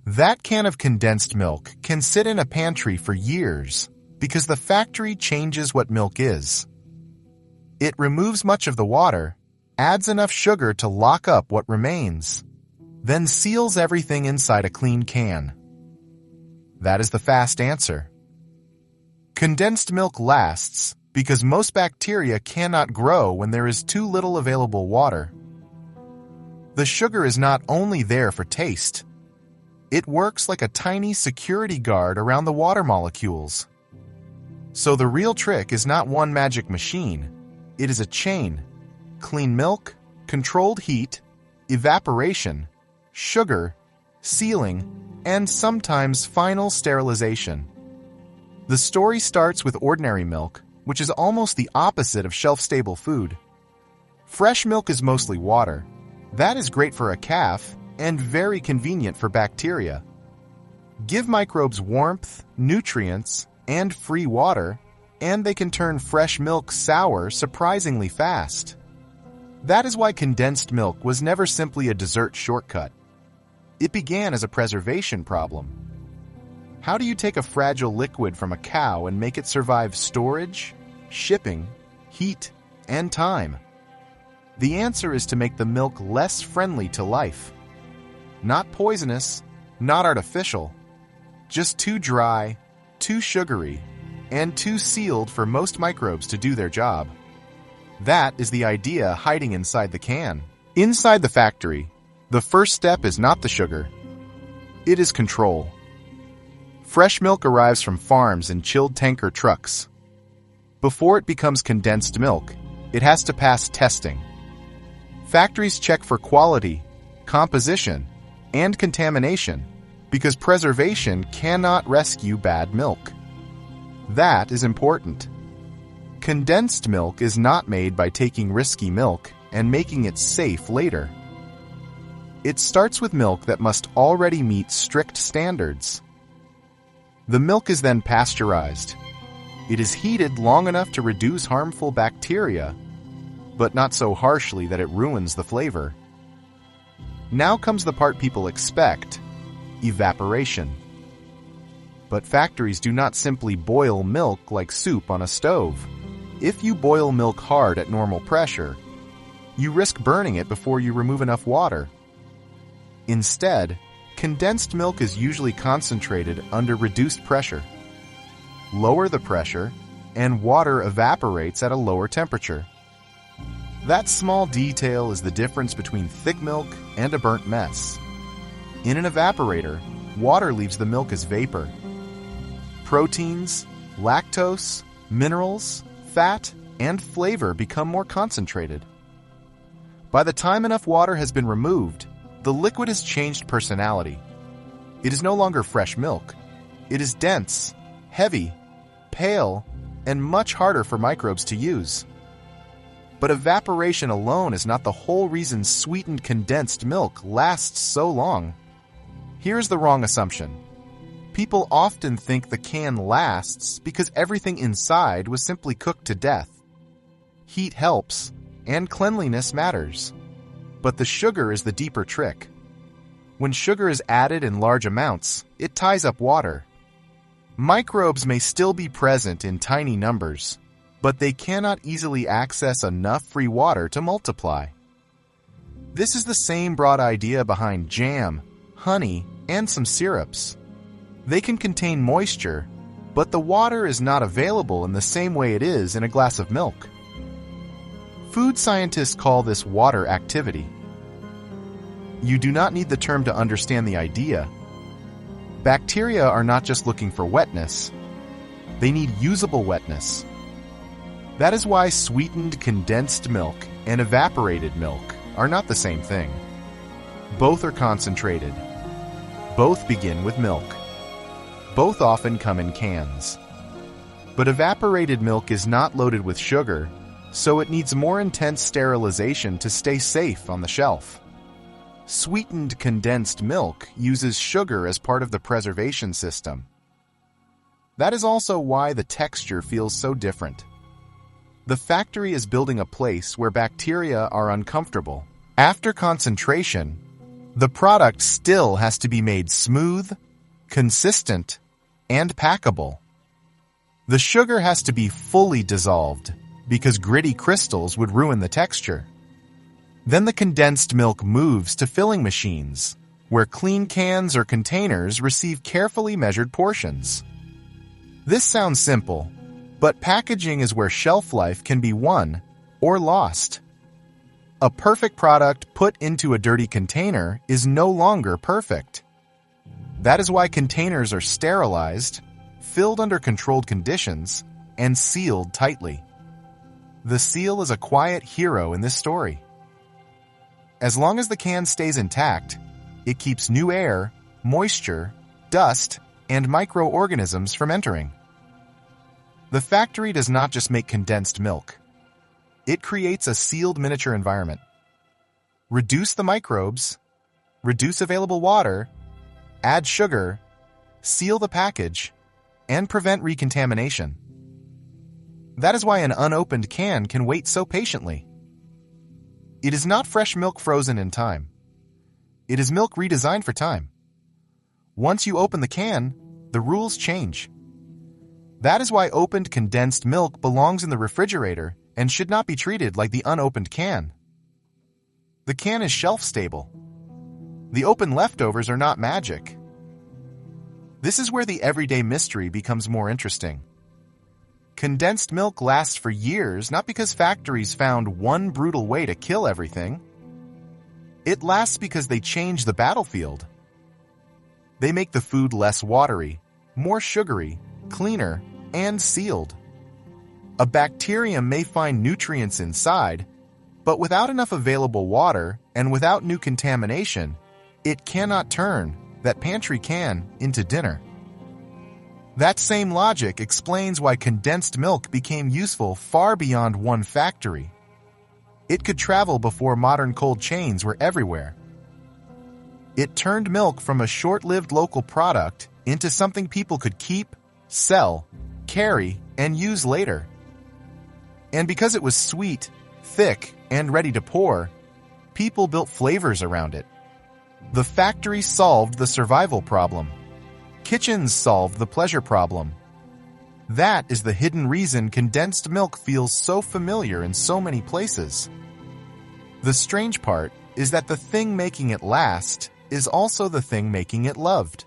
That can of condensed milk can sit in a pantry for years because the factory changes what milk is. It removes much of the water, adds enough sugar to lock up what remains, then seals everything inside a clean can. That is the fast answer. Condensed milk lasts because most bacteria cannot grow when there is too little available water. The sugar is not only there for taste. It works like a tiny security guard around the water molecules. So the real trick is not one magic machine. It is a chain: clean milk, controlled heat, evaporation, sugar, sealing, and sometimes final sterilization. The story starts with ordinary milk, which is almost the opposite of shelf-stable food. Fresh milk is mostly water. That is great for a calf and very convenient for bacteria. Give microbes warmth, nutrients, and free water, and they can turn fresh milk sour surprisingly fast. That is why condensed milk was never simply a dessert shortcut. It began as a preservation problem. How do you take a fragile liquid from a cow and make it survive storage, shipping, heat, and time? The answer is to make the milk less friendly to life. Not poisonous, not artificial, just too dry, too sugary, and too sealed for most microbes to do their job. That is the idea hiding inside the can. Inside the factory, the first step is not the sugar. It is control. Fresh milk arrives from farms in chilled tanker trucks. Before it becomes condensed milk, it has to pass testing. Factories check for quality, composition, and contamination because preservation cannot rescue bad milk. That is important. Condensed milk is not made by taking risky milk and making it safe later. It starts with milk that must already meet strict standards. The milk is then pasteurized. It is heated long enough to reduce harmful bacteria, but not so harshly that it ruins the flavor. Now comes the part people expect: evaporation. But factories do not simply boil milk like soup on a stove. If you boil milk hard at normal pressure, you risk burning it before you remove enough water. Instead, condensed milk is usually concentrated under reduced pressure. Lower the pressure, and water evaporates at a lower temperature. That small detail is the difference between thick milk and a burnt mess. In an evaporator, water leaves the milk as vapor. Proteins, lactose, minerals, fat, and flavor become more concentrated. By the time enough water has been removed, the liquid has changed personality. It is no longer fresh milk. It is dense, heavy, pale, and much harder for microbes to use. But evaporation alone is not the whole reason sweetened condensed milk lasts so long. Here's the wrong assumption. People often think the can lasts because everything inside was simply cooked to death. Heat helps, and cleanliness matters. But the sugar is the deeper trick. When sugar is added in large amounts, it ties up water. Microbes may still be present in tiny numbers, but they cannot easily access enough free water to multiply. This is the same broad idea behind jam, honey, and some syrups. They can contain moisture, but the water is not available in the same way it is in a glass of milk. Food scientists call this water activity. You do not need the term to understand the idea. Bacteria are not just looking for wetness. They need usable wetness. That is why sweetened condensed milk and evaporated milk are not the same thing. Both are concentrated. Both begin with milk. Both often come in cans. But evaporated milk is not loaded with sugar, so it needs more intense sterilization to stay safe on the shelf. Sweetened condensed milk uses sugar as part of the preservation system. That is also why the texture feels so different. The factory is building a place where bacteria are uncomfortable. After concentration, The product still has to be made smooth, consistent, and packable. The sugar has to be fully dissolved because gritty crystals would ruin the texture. Then the condensed milk moves to filling machines, where clean cans or containers receive carefully measured portions. This sounds simple, but packaging is where shelf life can be won or lost. A perfect product put into a dirty container is no longer perfect. That is why containers are sterilized, filled under controlled conditions, and sealed tightly. The seal is a quiet hero in this story. As long as the can stays intact, it keeps new air, moisture, dust, and microorganisms from entering. The factory does not just make condensed milk. It creates a sealed miniature environment. Reduce the microbes, reduce available water, add sugar, seal the package, and prevent recontamination. That is why an unopened can wait so patiently. It is not fresh milk frozen in time. It is milk redesigned for time. Once you open the can, the rules change. That is why opened condensed milk belongs in the refrigerator and should not be treated like the unopened can. The can is shelf-stable. The open leftovers are not magic. This is where the everyday mystery becomes more interesting. Condensed milk lasts for years not because factories found one brutal way to kill everything. It lasts because they change the battlefield. They make the food less watery, more sugary, cleaner, and sealed. A bacterium may find nutrients inside, but without enough available water and without new contamination, it cannot turn that pantry can into dinner. That same logic explains why condensed milk became useful far beyond one factory. It could travel before modern cold chains were everywhere. It turned milk from a short-lived local product into something people could keep, sell, carry, and use later. And because it was sweet, thick, and ready to pour, people built flavors around it. The factory solved the survival problem. Kitchens solved the pleasure problem. That is the hidden reason condensed milk feels so familiar in so many places. The strange part is that the thing making it last is also the thing making it loved.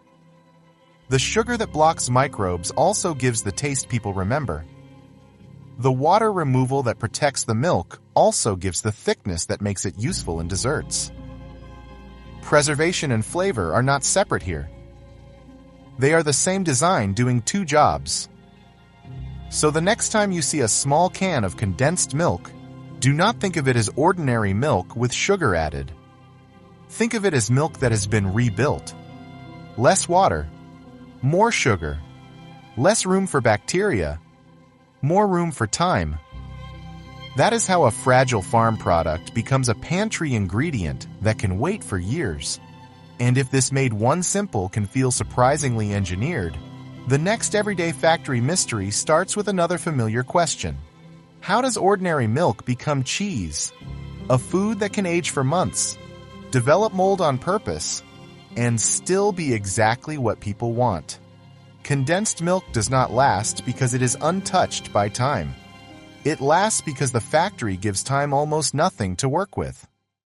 The sugar that blocks microbes also gives the taste people remember. The water removal that protects the milk also gives the thickness that makes it useful in desserts. Preservation and flavor are not separate here. They are the same design doing two jobs. So the next time you see a small can of condensed milk, do not think of it as ordinary milk with sugar added. Think of it as milk that has been rebuilt. Less water, more sugar, less room for bacteria, more room for time. That is how a fragile farm product becomes a pantry ingredient that can wait for years. And if this made one simple can feel surprisingly engineered, the next everyday factory mystery starts with another familiar question. How does ordinary milk become cheese? A food that can age for months, develop mold on purpose, and still be exactly what people want. Condensed milk does not last because it is untouched by time. It lasts because the factory gives time almost nothing to work with.